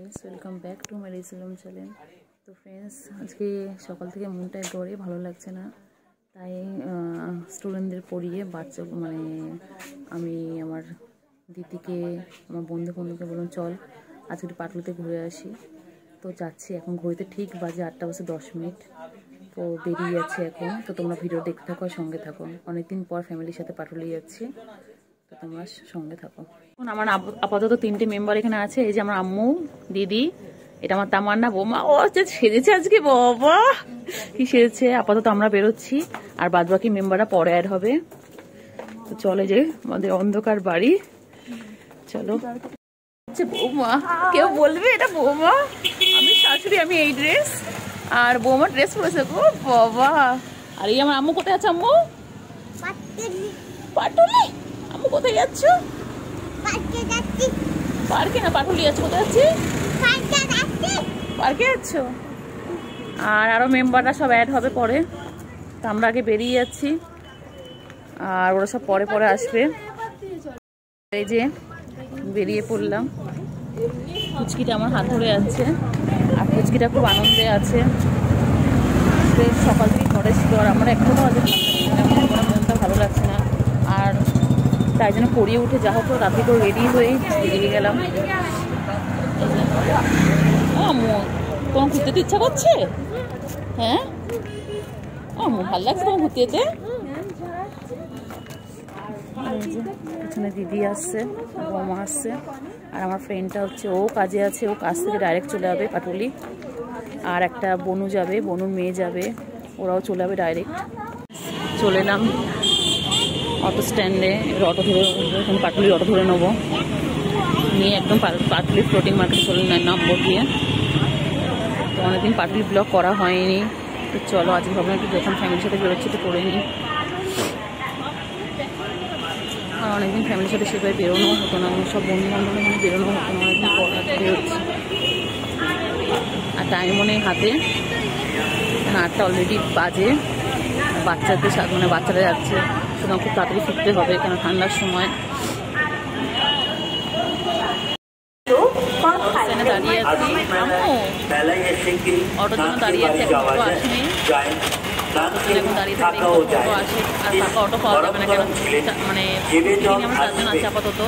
Friends welcome back to my রেসিলম channel. তো friends আজকে সকাল থেকে মনটা একেবারেই ভালো লাগছে না, তাই স্টুডেন্টদের পড়িয়ে বাচ্চা মানে আমি আমার দিদিকে আমার বন্ধুকে বললাম চল আজকে একটু পাটুলিতে ঘুরে আসি। তো যাচ্ছি, এখন ঘড়িতে ঠিক বাজে 8:10। তো বেরিয়ে যাচ্ছি এখন। তো তোমরা ভিডিও দেখতে থাকো আর সঙ্গে থাকো। অনেকদিন পর ফ্যামিলির সাথে পাটুলি যাচ্ছি, তো তোমরা সঙ্গে থাকো। এখন আমার আপাতত 3টে মেম্বার এখানে আছে। এই যে আমার আম্মু, দিদি, এটা আমার তামান্না, বৌমা। ও সেজেছে আজকে, বাবা কি সেজেছে। আপাতত আমরা বেরোচ্ছি, আর বাদ বাকি মেম্বাররা পরে অ্যাড হবে। তো চলে যে আমাদের অন্ধকার বাড়ি, চলো। বৌমা, কেউ বলবে এটা বৌমা? আমি শাশুড়ি, আমি এই ড্রেস, আর বৌমা ড্রেস পরেছে গো বাবা। আর এই আমার আম্মু কোথায় আছে? আম্মু পাটুলি। আম্মু কোথায় যাচ্ছ? পার্কে না, পাটুলি যাচ্ছ। কোথায় যাচ্ছি? পার্কে যাচ্ছ। আর আরো মেম্বাররা সব অ্যাড হবে পরে, তো আমরা আগে বেরিয়ে যাচ্ছি, আর ওরা সব পরে পরে আসবে। এই যে বেরিয়ে পড়লাম। পুচকিটা আমার হাত ধরে যাচ্ছে, আর পুচকিটা খুব আনন্দে আছে। সকাল থেকে ঘরে ছিল, আর আমরা এখনো মনটা ভালো লাগছে না, আর তাই জন্য পড়িয়ে উঠে যা হোক রাতে করে রেডি হয়ে বেরিয়ে গেলাম। আম্মু, তোমার ঘুরতে তো ইচ্ছা করছে? হ্যাঁ আম্মু, ভালো লাগছে তোমার ঘুরতে যেতে? পিছনে দিদি আসছে, বৌমা আসছে, আর আমার ফ্রেন্ডটা হচ্ছে ও কাজে আছে, ও কাজ থেকে ডাইরেক্ট চলে যাবে পাটুলি। আর একটা বনু যাবে, বনুর মেয়ে যাবে, ওরাও চলে যাবে ডাইরেক্ট। চলে এলাম অটো স্ট্যান্ডে। অটো ধরে এখন পাটুলি অটো ধরে নেবো, নিয়ে একদম পাটুলি ফ্লোটিং মার্কেট চলে নামবো গিয়ে। তো অনেকদিন পাটুলি ব্লগ করা হয়নি, তো চলো আজকে ভাবলাম একটু যখন ফ্যামিলির সাথে বেরোচ্ছি তো করে নিই। আর অনেকদিন ফ্যামিলির সাথে সেভাবে বেরোনো হতো না, সব বন্ধু বান্ধবের মনে বেরোনো হতো না, অনেকদিন পর বেরোচ্ছি। আর টাইম মনে হাতে 8টা অলরেডি বাজে। বাচ্চাদের সাথে মানে বাচ্চারা যাচ্ছে, সুতরাং খুব তাড়াতাড়ি ফিরতে হবে, কেন ঠান্ডার সময়। দাঁড়িয়ে আছি, অটোর জন্য দাঁড়িয়ে আছি, এখন অটো আসেনি। এখন দাঁড়িয়ে থাকতে অটো আসে, আর ফাঁকা অটো পাওয়া যাবে না, কেন মানে আমরা 4জন আছি আপাতত।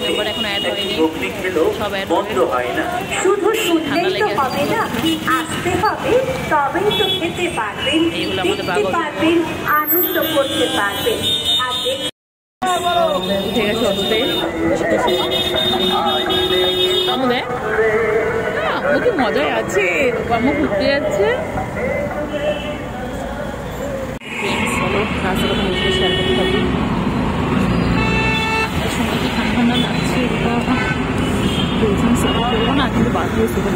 মেম্বার এখন অ্যাড হয়নি, সব অ্যাড হবে। ঠান্ডা লেগে আছে, এইগুলো আমাদের বাগর উঠে গেছে অটোতে। আমাদের আম্মু কি মজায় আছে, আম্মু ঘুরতে যাচ্ছে। রাস্তাটা মুখে শেয়ার করতে থাকি। একটা সময় কি ঠান্ডা ঠান্ডা লাগছে, করবো না, কিন্তু বাদ দিয়ে সেটা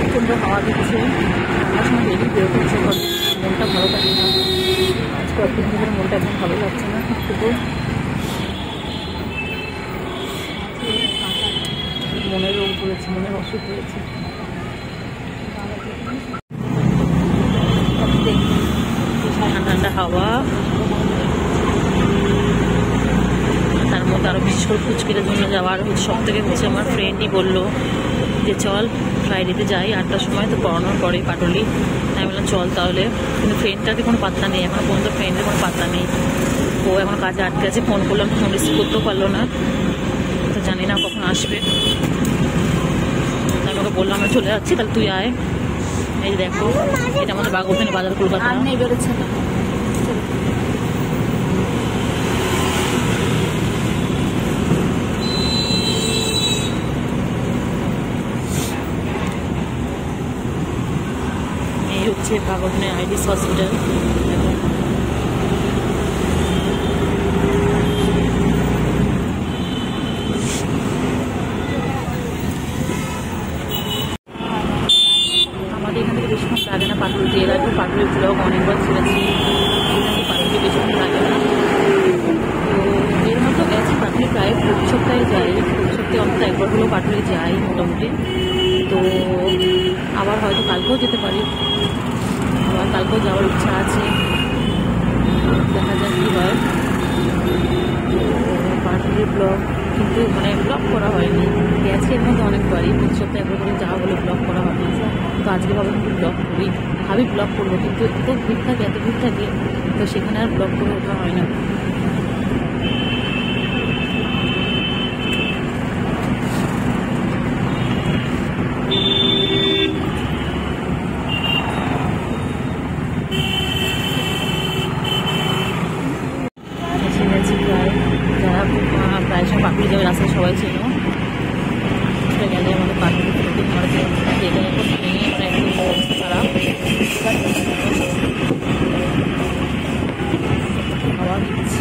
প্রচণ্ড হাওয়া দিচ্ছে। আমার সময় ডেলি বেরোতে ইচ্ছে করে, মনটা ভালো থাকে না। আজকে কয়েকদিন ধরে মনটা একদম ভালো লাগছে না, তবু মনের রোগ হয়েছে, মনের অসুখ হয়েছে। ঠান্ডা ঠান্ডা হাওয়া, তার মধ্যে আরো বিশেষ করে পুচকিটার জন্য যাওয়ার সব থেকে হচ্ছে আমার ফ্রেন্ডই বললো যে চল ফ্রাইডেতে যাই 8টার সময়, তো পড়ানোর পরেই পাটুলি। আমি বললাম চল তাহলে, কিন্তু ফ্রেন্ডটাকে কোনো পাত্তা নেই এখন পর্যন্ত, ফ্রেন্ডের কোনো পাত্তা নেই। ও এখন কাজে আটকে আছে, ফোন করলাম ফোন রিসিভ করতেও পারলো না, তো জানি না কখন আসবে। আমি ওকে বললাম আমরা চলে যাচ্ছি, তাহলে তুই আয়। এই দেখো, এটা আমাদের বাগদত্তানি বাজার, কলকাতা। নেই বেরোচ্ছে না, এই হচ্ছে বাগদত্তানি আইডিস হসপিটাল। বেশিক্ষণ লাগে না পাটুলি দিয়ে রাখবে, পাটুলির ব্লগ অনেকবার ছেড়েছি, পাটুলি বেশিক্ষণ লাগে না। তো এর মতো গেছি পাটুলি প্রায় প্রতি সপ্তাহে যাই, প্রতি সপ্তাহে অন্তত একবার হলেও পাটুলি যাই মোটামুটি। তো আবার হয়তো কালকেও যেতে পারি, আবার কালকেও যাওয়ার ইচ্ছা আছে, দেখা যাক কী হয়। ব্লগ, কিন্তু মানে ব্লগ করা হয়নি। গেছে এর মধ্যে অনেকবারই, প্রতি সপ্তাহে একবার করে যাওয়া বলে ব্লগ করা হয় না। তো আজকে ভাবলাম একটু ব্লগ করি, ভাবি ব্লগ করবো, কিন্তু এত ভিড় থাকে এত ভিড় থাকে, তো সেখানে আর ব্লগ করে ওঠা হয় না। প্রায় সব পাখি যাবে রাস্তায় সবাই ছিল, গেলে আমাদের পাখি যেটা এখন নিয়ে আমরা একটু অবস্থা খারাপ, খাওয়া দিচ্ছি।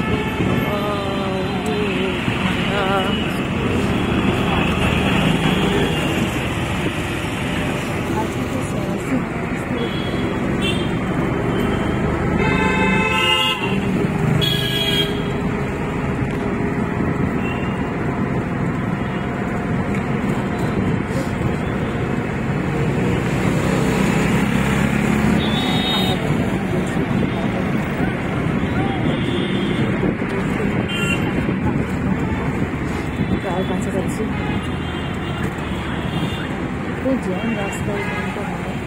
কাছাকাছি তো জ্যাম রাস্তায় জ্যামটা হয়।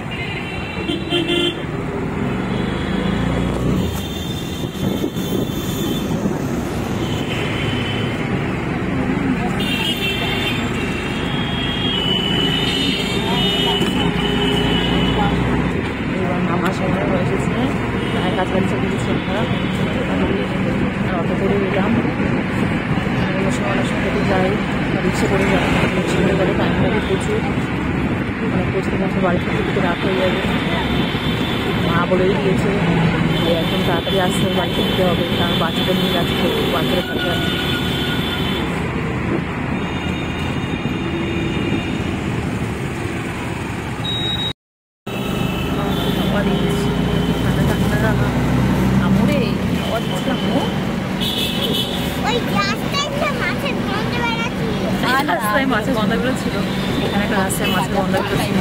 এবার নামার সময় হয়ে এসেছে, প্রায় কাছাকাছি বুঝেছি আমরা, আর অটো করে এলাম। অনেক সময় যাই, রিক্সা করে যাই, রিক্সা করে গেলে টাইম লাগে প্রচুর, মানে পৌঁছতে পৌঁছতে বাড়ি থেকে রাত হয়ে যাবে। মা বলেই দিয়েছে যে এখন তাড়াতাড়ি আসতে বাড়িতে দিতে হবে, কারণ বাচ্চাদের নিয়ে যাচ্ছে, বাচ্চারা থাকে আছে। ঠান্ডা ঠান্ডা আমরে আওয়াজ দিচ্ছে, আমু রাস্তায় মাছের গন্ধ বেরোচ্ছিল, এখানে একটা রাস্তায় মাছের গন্ধ বেরোচ্ছিল,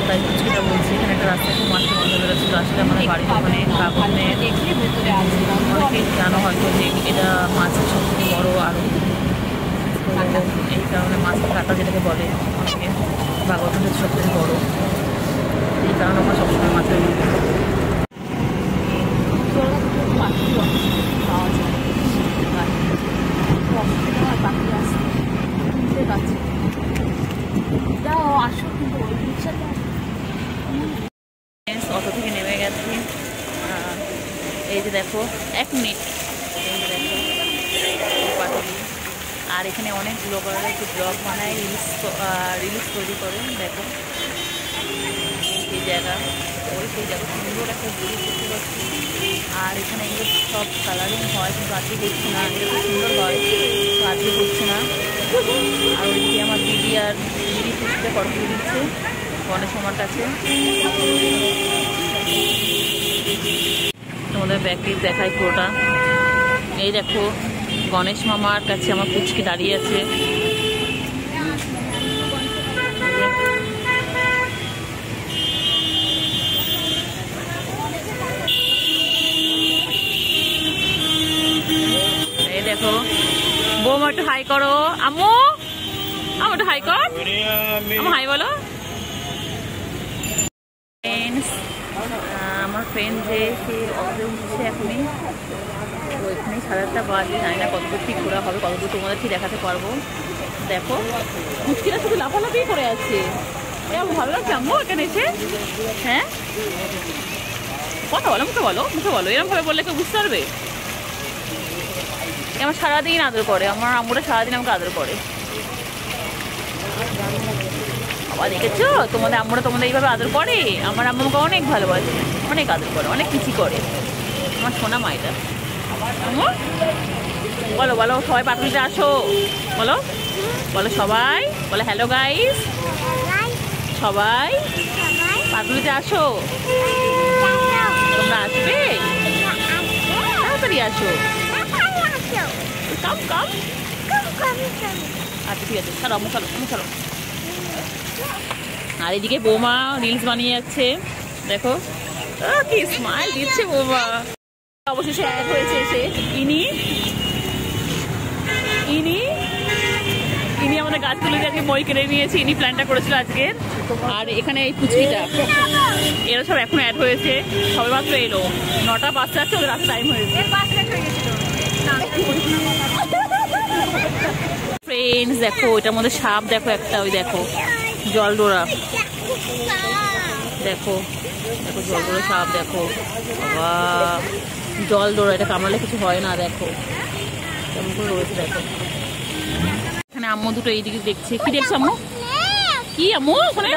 তাই কিছুটা বলছি এখানে একটা রাস্তায় খুব মাছের গন্ধ বেরোচ্ছিল। আসলে আমাদের বাড়িতে ওখানে কাগজে অনেকেই জানো হয়তো যে এটা মাছের সবথেকে বড় আড়ত, এই কারণে মাছের কাটা যেটাকে বলে অনেকে, বাগরখানের সবথেকে বড়, এই কারণে আমরা সবসময় মাছের পাওয়া যায়। অটো থেকে নেমে গেছি, এই যে দেখো 1 মিনিট, এই যে দেখো পাটুলি। আর এখানে অনেক ব্লগাররা একটু ব্লগ বানায়, রিলস তৈরি করে। দেখো এই জায়গা, ওই সেই জায়গা সুন্দর একটা ব্রিজ দেখতে পাচ্ছি। আর এখানে এগুলো সব কালারিং হয়, কিন্তু আজকে দেখছি না, এগুলো সুন্দর হয়, তো আজকে দেখছি না। আর ওইদিকে আমার দিদি আর দিদি খুশিতে ফটো তুলে দিচ্ছে গণেশ মামার কাছে। তোমাদের ব্যাগটি দেখাই পুরোটা, এই দেখো গণেশ মামার কাছে আমার পুচকি দাঁড়িয়ে আছে। এই দেখো বৌমা একটু হাই করো, আম্মু আমার একটু হাই কর, আমার হাই বলো। আমার ফ্রেন্ড যে সে অটোতে উঠছে এখনই, তো এখানে 8:30 বাজে, জানি না কতদূর ঠিক ঘোরা হবে, কতদূর তোমাদের ঠিক দেখাতে পারবো। দেখো মুশকিলটা শুধু লাফালাফি করে আছে, এরকম ভালো লাগছে আম্মু এখানে এসে। হ্যাঁ কথা বলো, মুখে বলো, মুখে বলো, এরকম ভাবে বললে কেউ বুঝতে পারবে? আমার সারাদিন আদর করে, আমার আম্মুটা সারাদিন আমাকে আদর করে। বাবা দেখেছো তোমাদের আম্মুরা তোমাদের এইভাবে আদর করে? আমার আম্মু আমাকে অনেক ভালোবাসে, অনেক আদর করে, অনেক কিছু করে, আমার সোনা মাইটা। আম্মু বলো বলো, সবাই পাটুলিতে আসো, বলো বলো সবাই, বলো হ্যালো গাইস, সবাই পাটুলিতে আসো। তোমরা আসবে? তাড়াতাড়ি আসো, কাম কাম। আচ্ছা ঠিক আছে, ছাড়ো ছাড়ো ছাড়ো। আর এদিকে বৌমা রিলস বানিয়ে যাচ্ছে, দেখো কি স্মাইল দিচ্ছে বৌমা। অবশেষে এক হয়েছে এসে ইনি আজকে মই কিনে নিয়েছি, ইনি প্ল্যানটা করেছিল আজকে। আর এখানে এই পুচকিটা, এরা সব এখন অ্যাড হয়েছে, সবে মাত্র এলো, 9টা বাজতে যাচ্ছে, ওদের রাত টাইম হয়েছে। ফ্রেন্ডস দেখো এটার মধ্যে সাপ, দেখো একটা, ওই দেখো জলডোরা, দেখো দেখো জলডোরা সাপ, দেখো বাবা জলডোরা, এটা কামড়ালে কিছু হয় না, দেখো কেমন করে রয়েছে দেখো। এখানে আম্মু দুটো এইদিকে দেখছে, কি দেখছো আম্মু? কি আম্মু ওখানে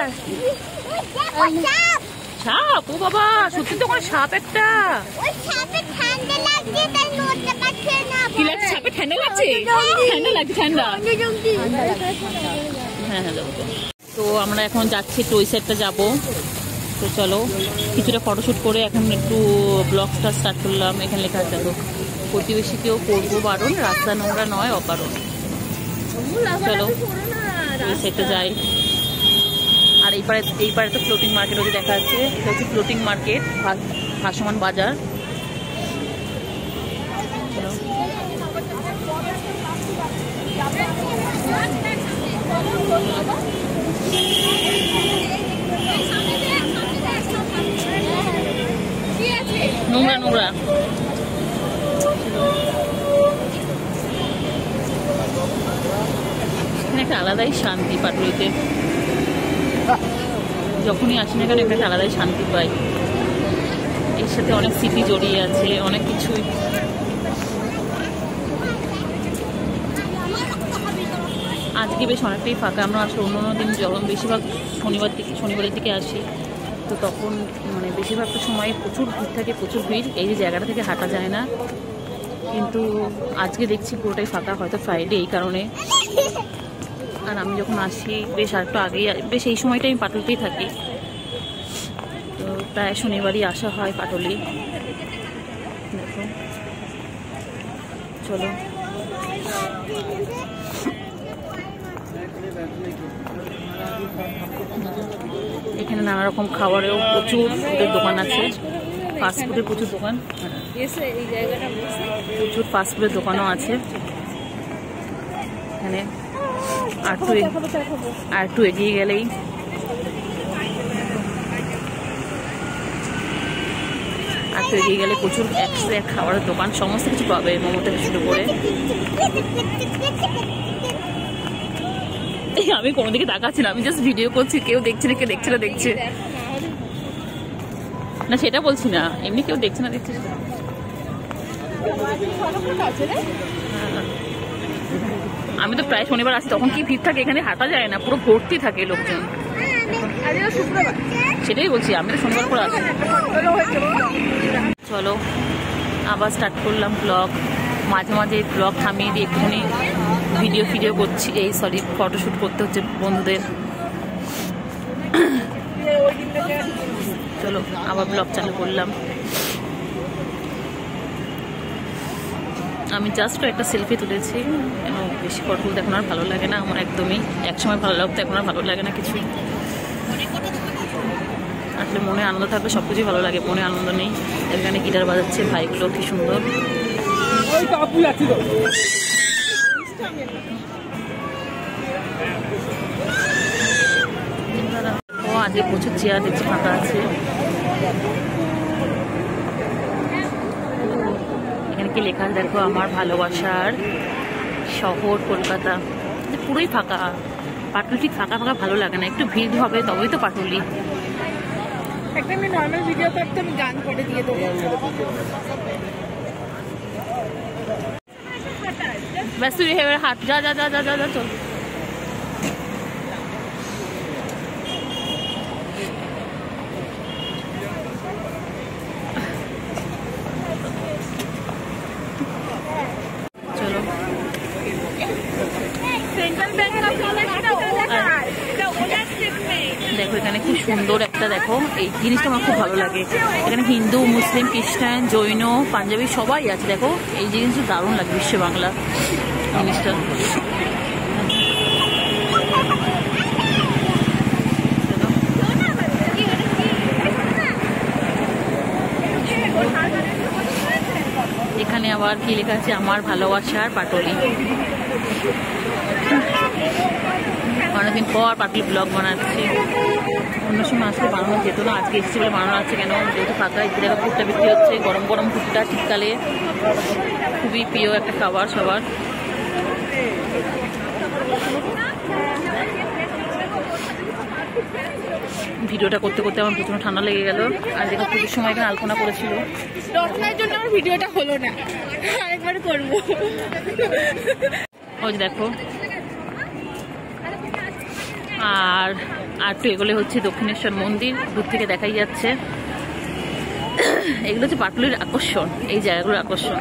সাপ? ও বাবা সত্যি তো ওখানে সাপ একটা। কি লাগছে? সাপে ঠান্ডা লাগছে? ঠান্ডা লাগছে, ঠান্ডা। হ্যাঁ হ্যাঁ যাবো তো। তো আমরা এখন যাচ্ছি একটু ওই সাইডটা যাবো। তো চলো কিছুটা ফটোশ্যুট করে এখন একটু ব্লগটা স্টার্ট করলাম। এখানে লেখা আছে দেখো, প্রতিবেশীকেও করবো বারণ, রাস্তা নোংরা নয় অকারণ। চলো ওই সাইডটা যাই। আর এই পারে তো ফ্লোটিং মার্কেট ওদের দেখা যাচ্ছে, এটা হচ্ছে ফ্লোটিং মার্কেট, ভাসমান বাজার। নোংরা নোংরা এখানে একটা আলাদাই শান্তি পাটুলিতে, যখনই আসি না কেন একটা আলাদাই শান্তি পাই। এর সাথে অনেক স্মৃতি জড়িয়ে আছে, অনেক কিছুই। আজকে বেশ অনেকটাই ফাঁকা। আমরা আসলে অন্য দিন যখন বেশিরভাগ শনিবারের দিকে আসি, তো তখন মানে বেশিরভাগটা সময় প্রচুর ভিড় থাকে, প্রচুর ভিড়, এই যে জায়গাটা থেকে হাঁটা যায় না। কিন্তু আজকে দেখছি পুরোটাই ফাঁকা, হয়তো ফ্রাইডে এই কারণে। আর আমি যখন আসি বেশ আরেকটু আগেই, বেশ এই সময়টা আমি পাটুলিতেই থাকি, তো প্রায় শনিবারই আসা হয় পাটুলি। দেখো চলো এখানে নানা রকম খাবারেও প্রচুর ফুডের দোকান আছে, ফাস্টফুডের প্রচুর দোকান, প্রচুর ফাস্টফুডের দোকানও আছে এখানে। আর একটু এগিয়ে গেলেই প্রচুর একসাথে খাবারের দোকান, সমস্ত কিছু পাবে, মোমো থেকে শুরু করে। আমি কোনো দিকে তাকাচ্ছি না, আমি জাস্ট ভিডিও করছি, কেউ দেখছে না, কেউ দেখছে না দেখছে না সেটা বলছি না, এমনি কেউ দেখছে না দেখছে। আমি তো প্রায় শনিবার আসি, তখন কি ভিড় থাকে, এখানে হাঁটা যায় না, পুরো ভর্তি থাকে লোকজন। সেটাই বলছি, আমি তো শনিবার করে আসি। চলো আবার স্টার্ট করলাম ব্লগ। মাঝে মাঝে ব্লগ থামিয়ে দিয়ে একটুখানি ভিডিও করছি, ফটোশ্যুট করতে হচ্ছে বন্ধুদের। চলো আবার ব্লগ চালু করলাম। আমি জাস্ট একটা সেলফি তুলেছি, বেশি ফটো তুলতে এখন আর ভালো লাগে না আমার, একদমই। একসময় ভালো লাগতো, এখন আর ভালো লাগে না কিছুই। আসলে মনে আনন্দ থাকলে সব কিছুই ভালো লাগে, মনে আনন্দ নেই। এখানে গিটার বাজাচ্ছে ভাইগুলো, কি সুন্দর। আজকে প্রচুর চেয়ার দেখছি ফাঁকা আছে। এখানে কি লেখা আছে দেখো, আমার ভালোবাসার শহর কলকাতা। পুরোই ফাঁকা, পাটুলি ঠিক ফাঁকা ফাঁকা ভালো লাগে না, একটু ভিড় হবে তবেই তো পাটুলি। একটা আমি নর্মাল ভিডিও করতে আমি গান করে দিয়ে দেবো। ব্যাস তুই এবার হাট, যা যা যা যা যা যা চল। চলো দেখো এখানে খুব সুন্দর একটা, দেখো এই জিনিসটা আমার খুব ভালো লাগে। এখানে হিন্দু, মুসলিম, খ্রিস্টান, জৈন, পাঞ্জাবি সবাই আছে। দেখো এই জিনিসটা দারুণ লাগে, বিশ্ব বাংলা জিনিসটা। এখানে আবার কি লেখা আছে, আমার ভালোবাসার পাটুলি। অনেকদিন পর পাটলি ব্লগ বানাচ্ছি। অন্য সময় আসলে বানানো যেত না, আজকে এসেছি বলে বানানো আছে। কেন যেহেতু ফাঁকা একটু জায়গা ভুট্টা বিক্রি হচ্ছে, গরম গরম ভুট্টা শীতকালে খুবই প্রিয় একটা খাবার সবার। ভিডিওটা করতে করতে আমার প্রচন্ড ঠান্ডা লেগে গেল। আর দেখো পুজোর সময় এখানে আলপনা করেছিল, জন্য আমার ভিডিওটা হলো না, আরেকবার করবো। ওই দেখো। আর একটু এগুলো হচ্ছে দক্ষিণেশ্বর মন্দির, দূর থেকে দেখাই যাচ্ছে। এগুলো হচ্ছে পাটুলির আকর্ষণ, এই জায়গাগুলোর আকর্ষণ।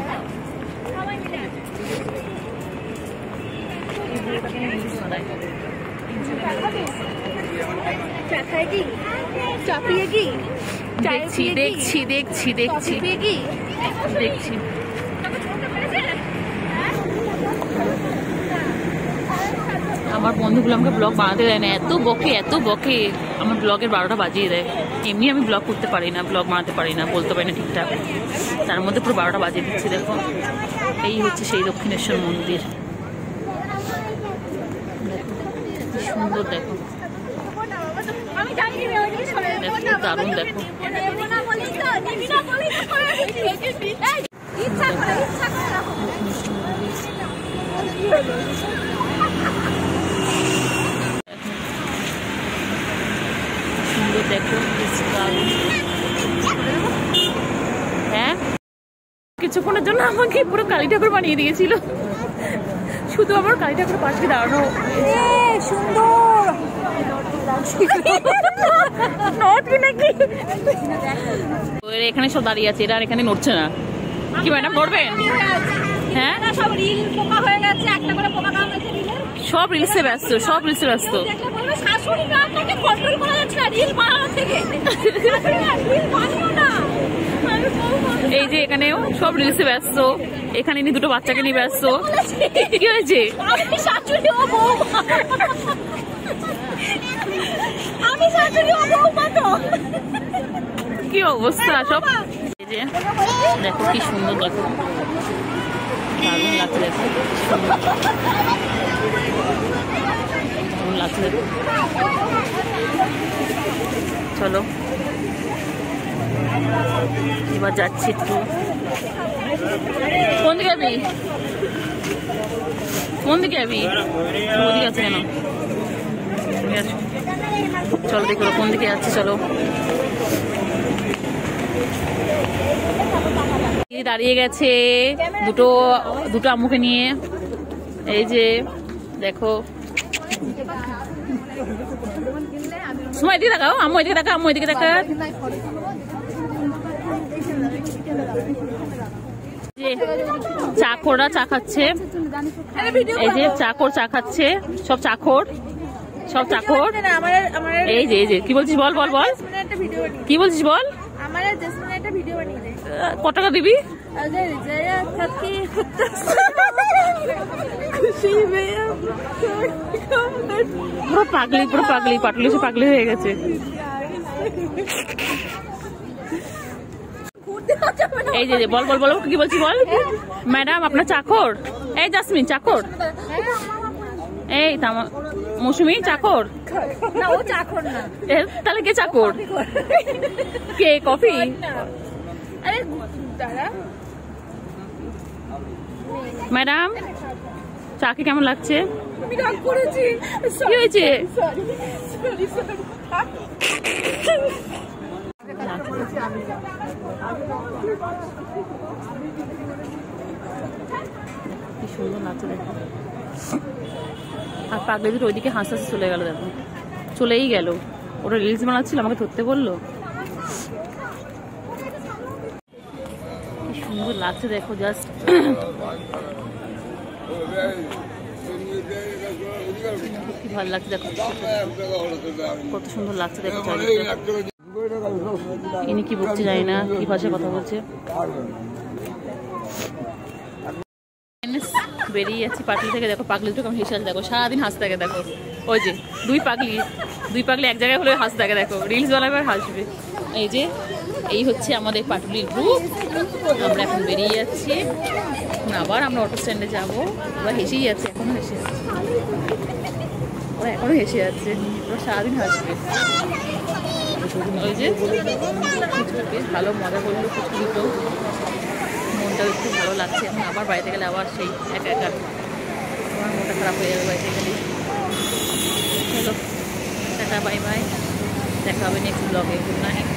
দেখছি দেখছি দেখছি দেখছি দেখছি। আমার বন্ধুগুলো আমাকে ব্লগ বানাতে দেয় না, এত বকে এত বকে, আমার ব্লগের 12টা বাজিয়ে দেয়। এমনি আমি ব্লগ করতে পারি না, ব্লগ বানাতে পারি না, বলতে পারি না ঠিকঠাক, তার মধ্যে পুরো 12টা বাজিয়ে দিচ্ছি। দেখো এই হচ্ছে সেই দক্ষিণেশ্বর মন্দির, সুন্দর দেখো, দারুণ দেখো। সুন্দর দেখো, হ্যাঁ কিছুক্ষণের জন্য আমাকে পুরো কালী ঠাকুর বানিয়ে দিয়েছিল, শুধু আমার কালী ঠাকুর পাশে দাঁড়ানো। সুন্দর এখানে সব দাঁড়িয়ে আছে, এরা এখানে নড়ছে না। কি ম্যাডাম নড়বেন? হ্যাঁ সব রিলসে ব্যস্ত, সব রিলসে ব্যস্ত। এই যে এখানেও সব রিলসে ব্যস্ত, এখানে নিয়ে দুটো বাচ্চাকে নিয়ে ব্যস্ত। কি হয়েছে? কি অবস্থা সব। এই যে দেখো কি সুন্দর, দেখো দারুণ লাগছে, দেখো দারুণ লাগছে, দেখো। চলো এবার যাচ্ছি একটু। কোন দিকে যাবি? কোন দিকে যাবি? ওদিকে আছে কেন? চলো দেখো কোন দিকে যাচ্ছে, চলো। দাঁড়িয়ে গেছে দুটো আম্মুকে নিয়ে, এই যে দেখো। সময় এদিকে দেখাও, আম্মু এদিকে দেখা, আম্মু এদিকে দেখা। চাকররা চা খাচ্ছে, এই যে চাকর চা খাচ্ছে, সব চাকর, সব চাকর। এই যে এই যে কি বলছিস বল বল বল, কি বলছিস বল। কত টাকা দিবি? পুরো পাগলি, পুরো পাগলি, পাটুলি সে পাগলি হয়ে গেছে। এই যে বল বল বল, কি বলছি বল। ম্যাডাম আপনার চাকর? এই জাসমিন চাকর? এই মৌসুমি চাকর? না ও চাকর না। তাহলে কে চাকর? কে কফি? আরে দাঁড়া। ম্যাডাম চা কি কেমন লাগছে? আমি রাগ করেছি। কি হয়েছে? কি সুন্দর লাগছে দেখো। আর পাগলি দুটো ওইদিকে হাসতে হাসতে চলে গেল, দেখো চলেই গেল। ওরা রিলস বানাচ্ছিল, আমাকে ধরতে বললো। কি সুন্দর লাগছে দেখো, জাস্ট কি ভালো লাগছে দেখো, কত সুন্দর লাগছে দেখো। ইনি কি বলছে জানি না, কি ভাষায় কথা বলছে। বেরিয়ে যাচ্ছি পাগলি থেকে, দেখো পাগলি দুটো কেমন হেসে আছে, দেখো সারাদিন হাসতে থাকে। দেখো ওই যে দুই পাগলি এক জায়গায় হলে হাসতে থাকে, দেখো রিলস বানাবে আর হাসবে। এই যে এই হচ্ছে আমাদের পাটুলির গ্রুপ। আমরা এখন বেরিয়ে যাচ্ছি, আবার আমরা অটো স্ট্যান্ডে যাবো। এবার হেসেই যাচ্ছি, এখনো হেসে যাচ্ছি। ওরা এখনো হেসে যাচ্ছে, ওরা সারাদিন হাসবে। ওই যে ফুচকুকে ভালো মজা করলো, ফুচকু দিত, মনটাও একটু ভালো লাগছে। এখন আবার বাড়িতে গেলে আবার সেই একা একা আমার মনটা খারাপ হয়ে যাবে বাড়িতে গেলে। চলো টাটা, বাই বাই, দেখা হবে নেক্সট ব্লগে। Good night.